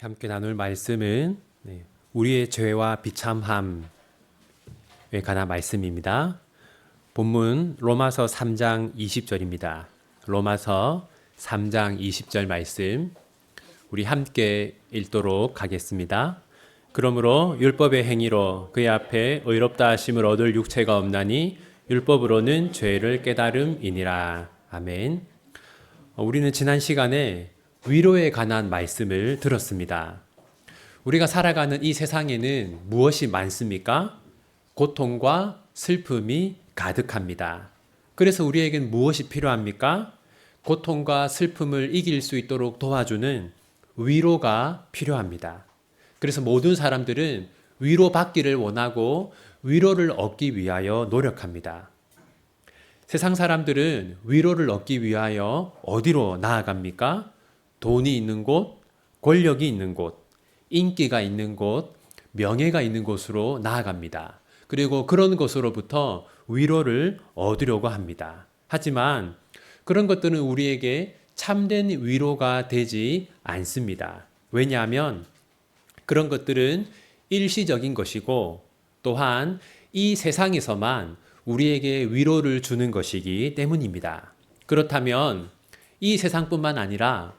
함께 나눌 말씀은 우리의 죄와 비참함에 관한 말씀입니다. 본문 로마서 3장 20절입니다. 로마서 3장 20절 말씀 우리 함께 읽도록 하겠습니다. 그러므로 율법의 행위로 그의 앞에 의롭다 하심을 얻을 육체가 없나니 율법으로는 죄를 깨달음이니라. 아멘. 우리는 지난 시간에 위로에 관한 말씀을 들었습니다. 우리가 살아가는 이 세상에는 무엇이 많습니까? 고통과 슬픔이 가득합니다. 그래서 우리에겐 무엇이 필요합니까? 고통과 슬픔을 이길 수 있도록 도와주는 위로가 필요합니다. 그래서 모든 사람들은 위로받기를 원하고 위로를 얻기 위하여 노력합니다. 세상 사람들은 위로를 얻기 위하여 어디로 나아갑니까? 돈이 있는 곳, 권력이 있는 곳, 인기가 있는 곳, 명예가 있는 곳으로 나아갑니다. 그리고 그런 곳으로부터 위로를 얻으려고 합니다. 하지만 그런 것들은 우리에게 참된 위로가 되지 않습니다. 왜냐하면 그런 것들은 일시적인 것이고 또한 이 세상에서만 우리에게 위로를 주는 것이기 때문입니다. 그렇다면 이 세상뿐만 아니라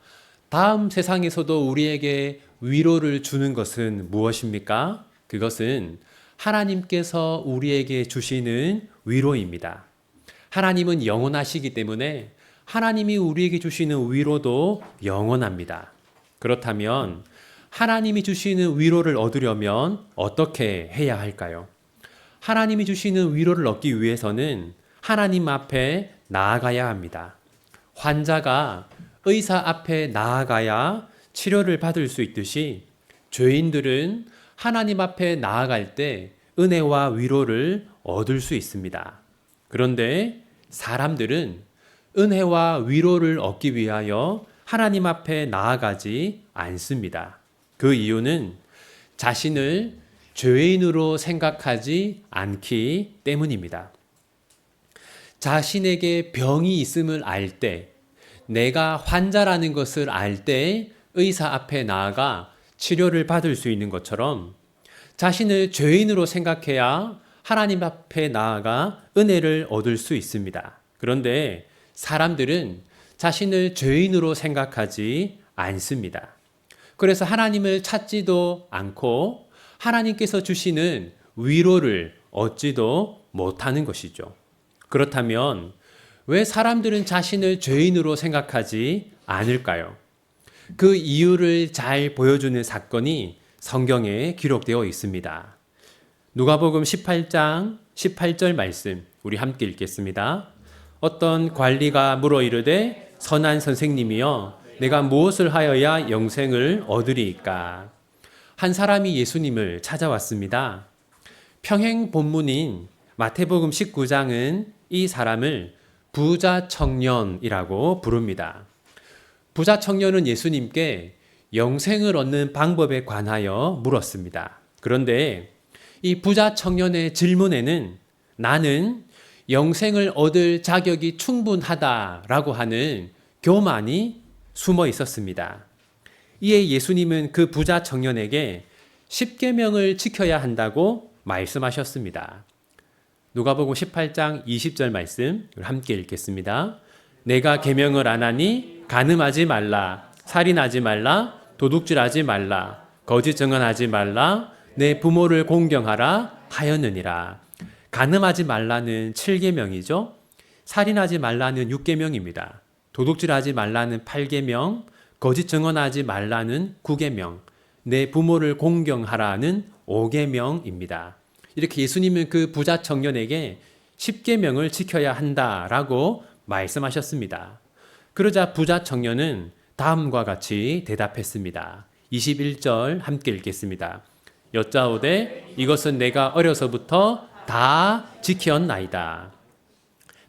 다음 세상에서도 우리에게 위로를 주는 것은 무엇입니까? 그것은 하나님께서 우리에게 주시는 위로입니다. 하나님은 영원하시기 때문에 하나님이 우리에게 주시는 위로도 영원합니다. 그렇다면 하나님이 주시는 위로를 얻으려면 어떻게 해야 할까요? 하나님이 주시는 위로를 얻기 위해서는 하나님 앞에 나아가야 합니다. 환자가 의사 앞에 나아가야 치료를 받을 수 있듯이 죄인들은 하나님 앞에 나아갈 때 은혜와 위로를 얻을 수 있습니다. 그런데 사람들은 은혜와 위로를 얻기 위하여 하나님 앞에 나아가지 않습니다. 그 이유는 자신을 죄인으로 생각하지 않기 때문입니다. 자신에게 병이 있음을 알 때, 내가 환자라는 것을 알 때 의사 앞에 나아가 치료를 받을 수 있는 것처럼 자신을 죄인으로 생각해야 하나님 앞에 나아가 은혜를 얻을 수 있습니다. 그런데 사람들은 자신을 죄인으로 생각하지 않습니다. 그래서 하나님을 찾지도 않고 하나님께서 주시는 위로를 얻지도 못하는 것이죠. 그렇다면 왜 사람들은 자신을 죄인으로 생각하지 않을까요? 그 이유를 잘 보여주는 사건이 성경에 기록되어 있습니다. 누가복음 18장 18절 말씀 우리 함께 읽겠습니다. 어떤 관리가 물어 이르되 선한 선생님이여 내가 무엇을 하여야 영생을 얻으리이까? 한 사람이 예수님을 찾아왔습니다. 평행 본문인 마태복음 19장은 이 사람을 부자 청년이라고 부릅니다. 부자 청년은 예수님께 영생을 얻는 방법에 관하여 물었습니다. 그런데 이 부자 청년의 질문에는 나는 영생을 얻을 자격이 충분하다라고 하는 교만이 숨어 있었습니다. 이에 예수님은 그 부자 청년에게 10계명을 지켜야 한다고 말씀하셨습니다. 누가복음 18장 20절 말씀 함께 읽겠습니다. 내가 계명을 안 하니 간음하지 말라, 살인하지 말라, 도둑질하지 말라, 거짓 증언하지 말라, 내 부모를 공경하라 하였느니라. 간음하지 말라는 7계명이죠. 살인하지 말라는 6계명입니다. 도둑질하지 말라는 8계명, 거짓 증언하지 말라는 9계명, 내 부모를 공경하라는 5계명입니다. 이렇게 예수님은 그 부자 청년에게 10계명을 지켜야 한다라고 말씀하셨습니다. 그러자 부자 청년은 다음과 같이 대답했습니다. 21절 함께 읽겠습니다. 여짜오되 이것은 내가 어려서부터 다 지켰나이다.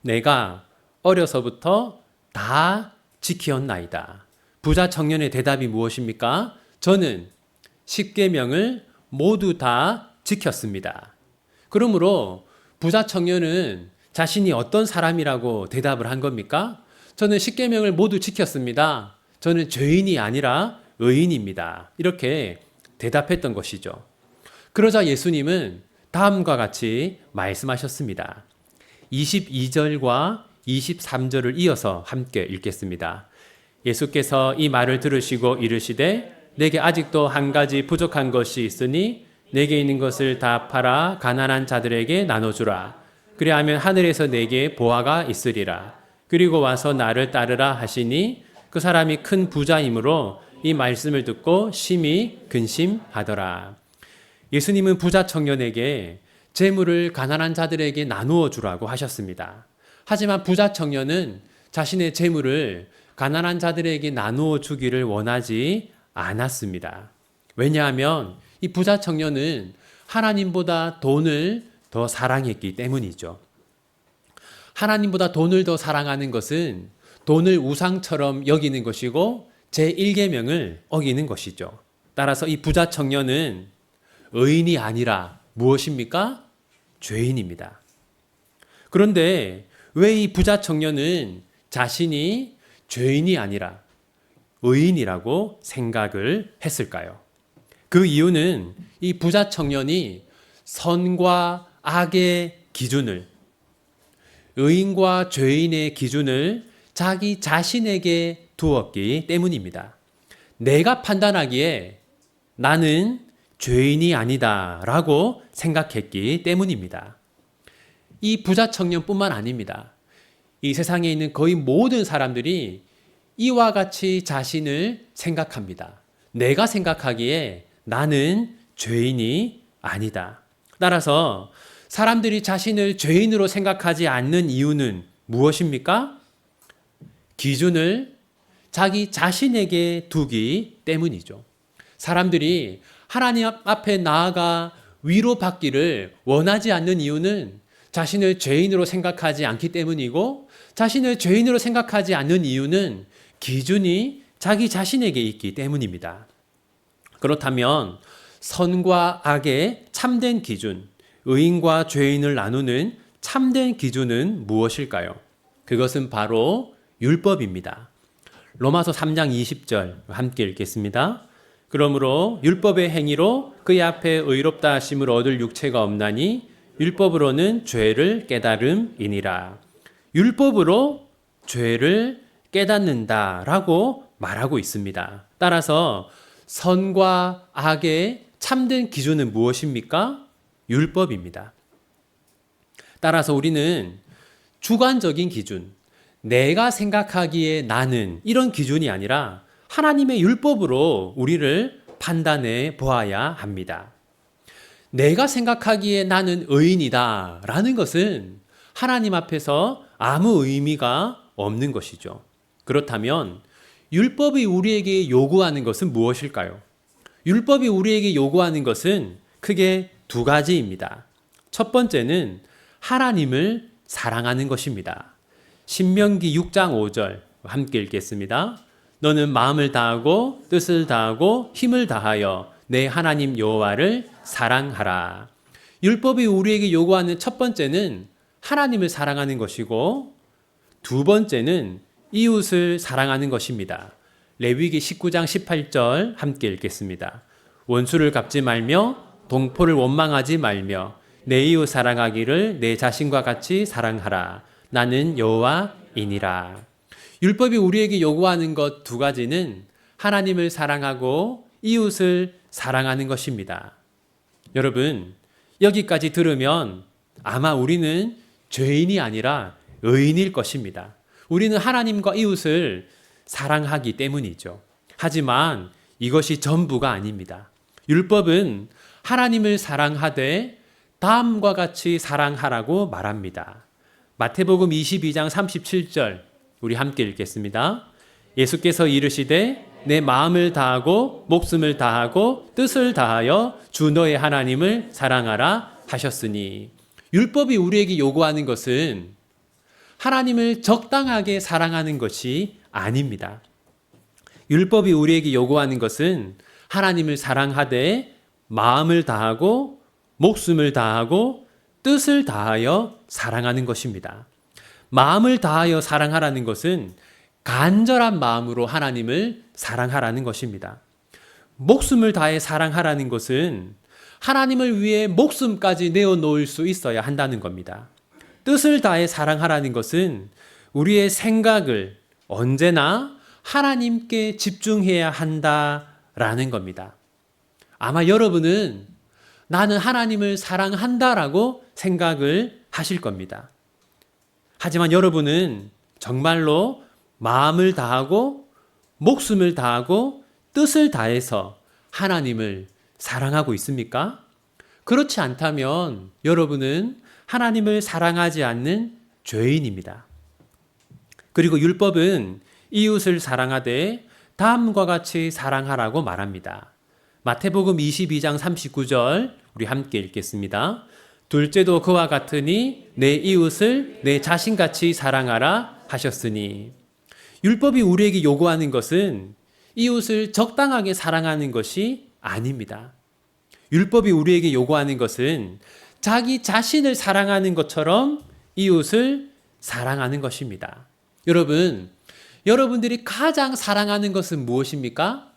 내가 어려서부터 다 지켰나이다. 부자 청년의 대답이 무엇입니까? 저는 10계명을 모두 다 지켰습니다. 그러므로 부자 청년은 자신이 어떤 사람이라고 대답을 한 겁니까? 저는 10계명을 모두 지켰습니다. 저는 죄인이 아니라 의인입니다. 이렇게 대답했던 것이죠. 그러자 예수님은 다음과 같이 말씀하셨습니다. 22절과 23절을 이어서 함께 읽겠습니다. 예수께서 이 말을 들으시고 이르시되 내게 아직도 한 가지 부족한 것이 있으니 내게 있는 것을 다 팔아 가난한 자들에게 나눠주라. 그리하면 하늘에서 내게 보화가 있으리라. 그리고 와서 나를 따르라 하시니 그 사람이 큰 부자이므로 이 말씀을 듣고 심히 근심하더라. 예수님은 부자 청년에게 재물을 가난한 자들에게 나누어 주라고 하셨습니다. 하지만 부자 청년은 자신의 재물을 가난한 자들에게 나누어 주기를 원하지 않았습니다. 왜냐하면 이 부자 청년은 하나님보다 돈을 더 사랑했기 때문이죠. 하나님보다 돈을 더 사랑하는 것은 돈을 우상처럼 여기는 것이고 제1계명을 어기는 것이죠. 따라서 이 부자 청년은 의인이 아니라 무엇입니까? 죄인입니다. 그런데 왜 이 부자 청년은 자신이 죄인이 아니라 의인이라고 생각을 했을까요? 그 이유는 이 부자 청년이 선과 악의 기준을, 의인과 죄인의 기준을 자기 자신에게 두었기 때문입니다. 내가 판단하기에 나는 죄인이 아니다 라고 생각했기 때문입니다. 이 부자 청년뿐만 아닙니다. 이 세상에 있는 거의 모든 사람들이 이와 같이 자신을 생각합니다. 내가 생각하기에 나는 죄인이 아니다. 따라서 사람들이 자신을 죄인으로 생각하지 않는 이유는 무엇입니까? 기준을 자기 자신에게 두기 때문이죠. 사람들이 하나님 앞에 나아가 위로받기를 원하지 않는 이유는 자신을 죄인으로 생각하지 않기 때문이고, 자신을 죄인으로 생각하지 않는 이유는 기준이 자기 자신에게 있기 때문입니다. 그렇다면 선과 악의 참된 기준, 의인과 죄인을 나누는 참된 기준은 무엇일까요? 그것은 바로 율법입니다. 로마서 3장 20절 함께 읽겠습니다. 그러므로 율법의 행위로 그의 앞에 의롭다 하심을 얻을 육체가 없나니 율법으로는 죄를 깨달음이니라. 율법으로 죄를 깨닫는다라고 말하고 있습니다. 따라서 선과 악의 참된 기준은 무엇입니까? 율법입니다. 따라서 우리는 주관적인 기준, 내가 생각하기에 나는, 이런 기준이 아니라 하나님의 율법으로 우리를 판단해 보아야 합니다. 내가 생각하기에 나는 의인이다 라는 것은 하나님 앞에서 아무 의미가 없는 것이죠. 그렇다면 율법이 우리에게 요구하는 것은 무엇일까요? 율법이 우리에게 요구하는 것은 크게 두 가지입니다. 첫 번째는 하나님을 사랑하는 것입니다. 신명기 6장 5절 함께 읽겠습니다. 너는 마음을 다하고 뜻을 다하고 힘을 다하여 내 하나님 여호와를 사랑하라. 율법이 우리에게 요구하는 첫 번째는 하나님을 사랑하는 것이고, 두 번째는 이웃을 사랑하는 것입니다. 레위기 19장 18절 함께 읽겠습니다. 원수를 갚지 말며 동포를 원망하지 말며 내 이웃 사랑하기를 내 자신과 같이 사랑하라. 나는 여호와이니라. 율법이 우리에게 요구하는 것 두 가지는 하나님을 사랑하고 이웃을 사랑하는 것입니다. 여러분, 여기까지 들으면 아마 우리는 죄인이 아니라 의인일 것입니다. 우리는 하나님과 이웃을 사랑하기 때문이죠. 하지만 이것이 전부가 아닙니다. 율법은 하나님을 사랑하되 다음과 같이 사랑하라고 말합니다. 마태복음 22장 37절 우리 함께 읽겠습니다. 예수께서 이르시되 내 마음을 다하고 목숨을 다하고 뜻을 다하여 주 너의 하나님을 사랑하라 하셨으니, 율법이 우리에게 요구하는 것은 하나님을 적당하게 사랑하는 것이 아닙니다. 율법이 우리에게 요구하는 것은 하나님을 사랑하되 마음을 다하고 목숨을 다하고 뜻을 다하여 사랑하는 것입니다. 마음을 다하여 사랑하라는 것은 간절한 마음으로 하나님을 사랑하라는 것입니다. 목숨을 다해 사랑하라는 것은 하나님을 위해 목숨까지 내어놓을 수 있어야 한다는 겁니다. 뜻을 다해 사랑하라는 것은 우리의 생각을 언제나 하나님께 집중해야 한다라는 겁니다. 아마 여러분은 나는 하나님을 사랑한다라고 생각을 하실 겁니다. 하지만 여러분은 정말로 마음을 다하고 목숨을 다하고 뜻을 다해서 하나님을 사랑하고 있습니까? 그렇지 않다면 여러분은 하나님을 사랑하지 않는 죄인입니다. 그리고 율법은 이웃을 사랑하되 다음과 같이 사랑하라고 말합니다. 마태복음 22장 39절 우리 함께 읽겠습니다. 둘째도 그와 같으니 내 이웃을 내 자신같이 사랑하라 하셨으니. 율법이 우리에게 요구하는 것은 이웃을 적당하게 사랑하는 것이 아닙니다. 율법이 우리에게 요구하는 것은 자기 자신을 사랑하는 것처럼 이웃을 사랑하는 것입니다. 여러분, 여러분들이 가장 사랑하는 것은 무엇입니까?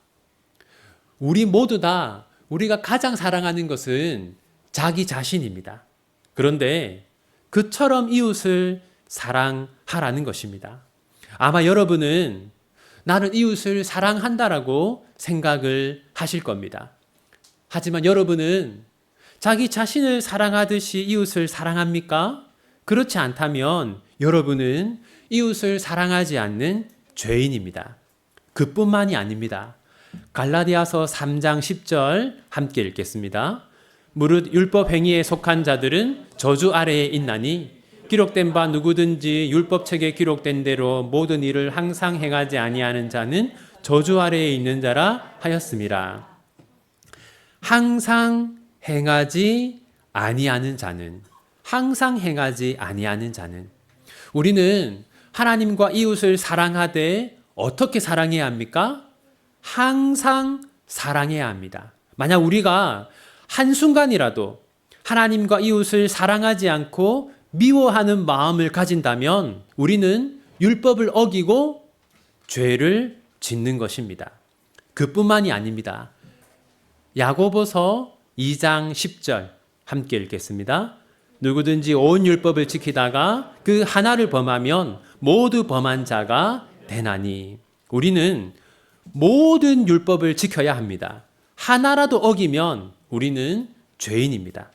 우리 모두 다 우리가 가장 사랑하는 것은 자기 자신입니다. 그런데 그처럼 이웃을 사랑하라는 것입니다. 아마 여러분은 나는 이웃을 사랑한다라고 생각을 하실 겁니다. 하지만 여러분은 자기 자신을 사랑하듯이 이웃을 사랑합니까? 그렇지 않다면 여러분은 이웃을 사랑하지 않는 죄인입니다. 그뿐만이 아닙니다. 갈라디아서 3장 10절 함께 읽겠습니다. 무릇 율법 행위에 속한 자들은 저주 아래에 있나니 기록된 바 누구든지 율법책에 기록된 대로 모든 일을 항상 행하지 아니하는 자는 저주 아래에 있는 자라 하였음이라. 항상 행하지 아니하는 자는, 항상 행하지 아니하는 자는. 우리는 하나님과 이웃을 사랑하되 어떻게 사랑해야 합니까? 항상 사랑해야 합니다. 만약 우리가 한순간이라도 하나님과 이웃을 사랑하지 않고 미워하는 마음을 가진다면 우리는 율법을 어기고 죄를 짓는 것입니다. 그뿐만이 아닙니다. 야고보서 2장 10절 함께 읽겠습니다. 누구든지 온 율법을 지키다가 그 하나를 범하면 모두 범한 자가 되나니. 우리는 모든 율법을 지켜야 합니다. 하나라도 어기면 우리는 죄인입니다.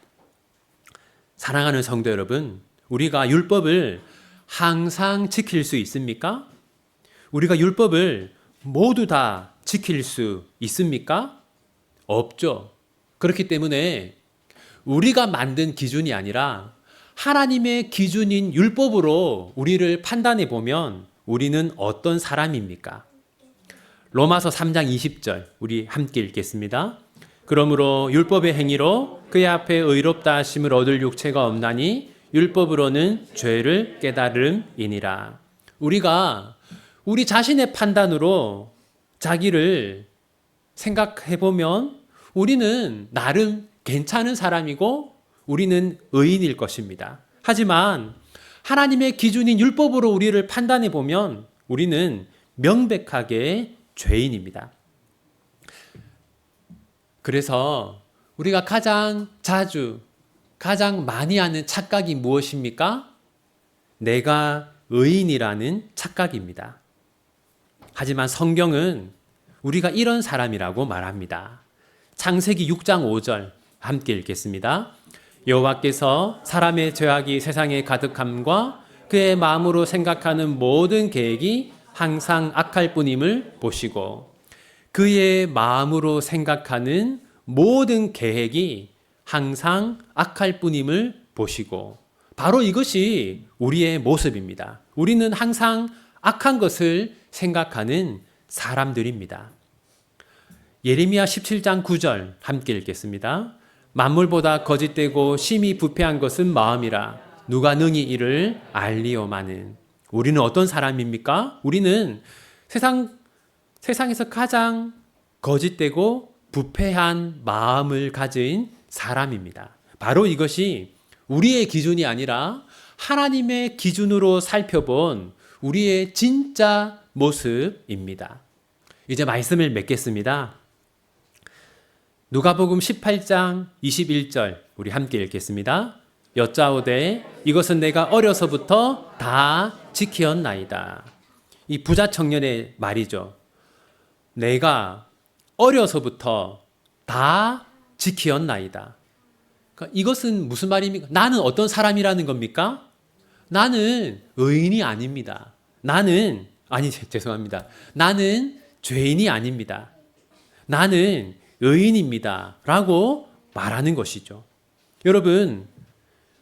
사랑하는 성도 여러분, 우리가 율법을 항상 지킬 수 있습니까? 우리가 율법을 모두 다 지킬 수 있습니까? 없죠. 그렇기 때문에 우리가 만든 기준이 아니라 하나님의 기준인 율법으로 우리를 판단해 보면 우리는 어떤 사람입니까? 로마서 3장 20절 우리 함께 읽겠습니다. 그러므로 율법의 행위로 그의 앞에 의롭다 하심을 얻을 육체가 없나니 율법으로는 죄를 깨달음이니라. 우리가 우리 자신의 판단으로 자기를 생각해 보면 우리는 나름 괜찮은 사람이고 우리는 의인일 것입니다. 하지만 하나님의 기준인 율법으로 우리를 판단해 보면 우리는 명백하게 죄인입니다. 그래서 우리가 가장 자주, 가장 많이 하는 착각이 무엇입니까? 내가 의인이라는 착각입니다. 하지만 성경은 우리가 이런 사람이라고 말합니다. 창세기 6장 5절 함께 읽겠습니다. 여호와께서 사람의 죄악이 세상에 가득함과 그의 마음으로 생각하는 모든 계획이 항상 악할 뿐임을 보시고, 그의 마음으로 생각하는 모든 계획이 항상 악할 뿐임을 보시고, 바로 이것이 우리의 모습입니다. 우리는 항상 악한 것을 생각하는 사람들입니다. 예레미야 17장 9절 함께 읽겠습니다. 만물보다 거짓되고 심히 부패한 것은 마음이라 누가 능히 이를 알리오마는. 우리는 어떤 사람입니까? 우리는 세상에서 가장 거짓되고 부패한 마음을 가진 사람입니다. 바로 이것이 우리의 기준이 아니라 하나님의 기준으로 살펴본 우리의 진짜 모습입니다. 이제 말씀을 맺겠습니다. 누가복음 18장 21절 우리 함께 읽겠습니다. 여짜오되 이것은 내가 어려서부터 다 지키었나이다. 이 부자 청년의 말이죠. 내가 어려서부터 다 지키었나이다. 그러니까 이것은 무슨 말입니까? 나는 어떤 사람이라는 겁니까? 나는 의인이 아닙니다. 죄송합니다. 나는 죄인이 아닙니다. 나는 의인입니다. 라고 말하는 것이죠. 여러분,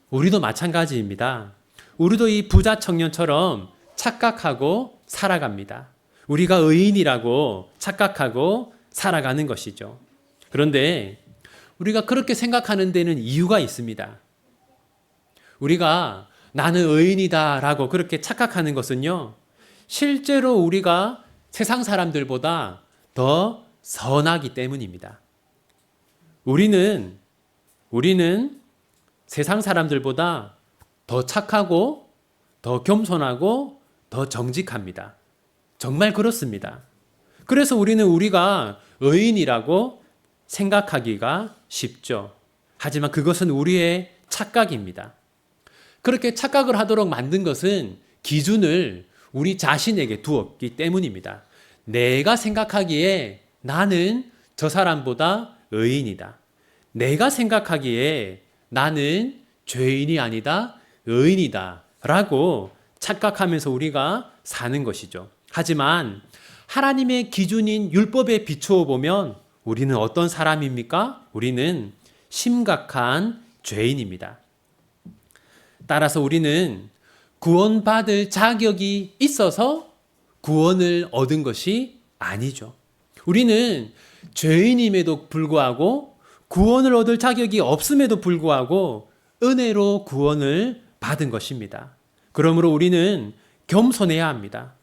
우리도 마찬가지입니다. 우리도 이 부자 청년처럼 착각하고 살아갑니다. 우리가 의인이라고 착각하고 살아가는 것이죠. 그런데 우리가 그렇게 생각하는 데는 이유가 있습니다. 우리가 나는 의인이다 라고 그렇게 착각하는 것은요, 실제로 우리가 세상 사람들보다 더 선하기 때문입니다. 우리는 세상 사람들보다 더 착하고 더 겸손하고 더 정직합니다. 정말 그렇습니다. 그래서 우리가 의인이라고 생각하기가 쉽죠. 하지만 그것은 우리의 착각입니다. 그렇게 착각을 하도록 만든 것은 기준을 우리 자신에게 두었기 때문입니다. 내가 생각하기에 나는 저 사람보다 의인이다. 내가 생각하기에 나는 죄인이 아니다, 의인이다 라고 착각하면서 우리가 사는 것이죠. 하지만 하나님의 기준인 율법에 비추어 보면 우리는 어떤 사람입니까? 우리는 심각한 죄인입니다. 따라서 우리는 구원받을 자격이 있어서 구원을 얻은 것이 아니죠. 우리는 죄인임에도 불구하고 구원을 얻을 자격이 없음에도 불구하고 은혜로 구원을 받은 것입니다. 그러므로 우리는 겸손해야 합니다.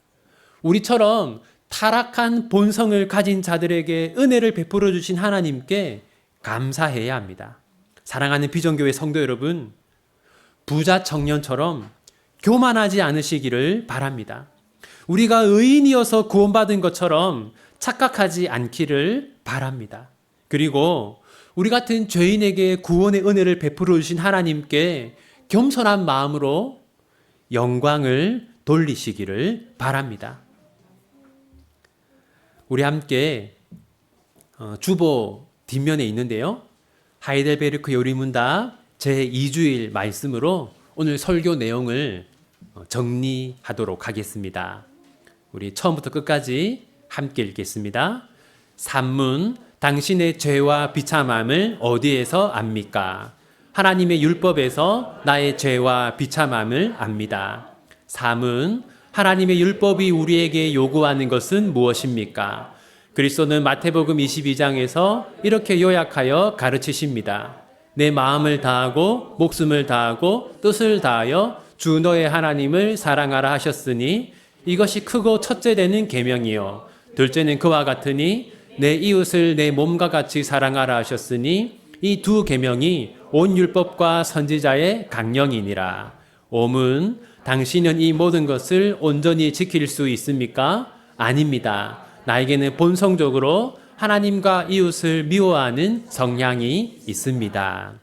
우리처럼 타락한 본성을 가진 자들에게 은혜를 베풀어 주신 하나님께 감사해야 합니다. 사랑하는 비전교회 성도 여러분, 부자 청년처럼 교만하지 않으시기를 바랍니다. 우리가 의인이어서 구원받은 것처럼 착각하지 않기를 바랍니다. 그리고 우리 같은 죄인에게 구원의 은혜를 베풀어 주신 하나님께 겸손한 마음으로 영광을 돌리시기를 바랍니다. 우리 함께 주보 뒷면에 있는데요. 하이델베르크 요리문답 제2주일 말씀으로 오늘 설교 내용을 정리하도록 하겠습니다. 우리 처음부터 끝까지 함께 읽겠습니다. 산문, 당신의 죄와 비참함을 어디에서 압니까? 하나님의 율법에서 나의 죄와 비참함을 압니다. 삼은, 하나님의 율법이 우리에게 요구하는 것은 무엇입니까? 그리스도는 마태복음 22장에서 이렇게 요약하여 가르치십니다. 내 마음을 다하고 목숨을 다하고 뜻을 다하여 주 너의 하나님을 사랑하라 하셨으니 이것이 크고 첫째 되는 계명이요 둘째는 그와 같으니 내 이웃을 내 몸과 같이 사랑하라 하셨으니 이 두 계명이 온 율법과 선지자의 강령이니라. 오문, 당신은 이 모든 것을 온전히 지킬 수 있습니까? 아닙니다. 나에게는 본성적으로 하나님과 이웃을 미워하는 성향이 있습니다.